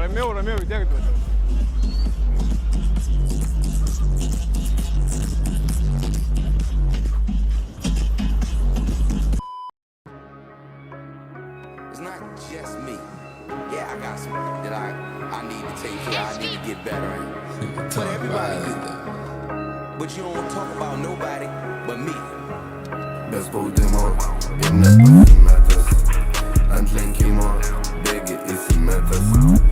Romeo vid direkt. It's not just me. Yeah, I got some that I need to take care of. I need to get better at. But everybody do. But you don't talk about nobody but me. Bez spaudimo ir nepasimetęs ant lenkimo bėgi įsimetęs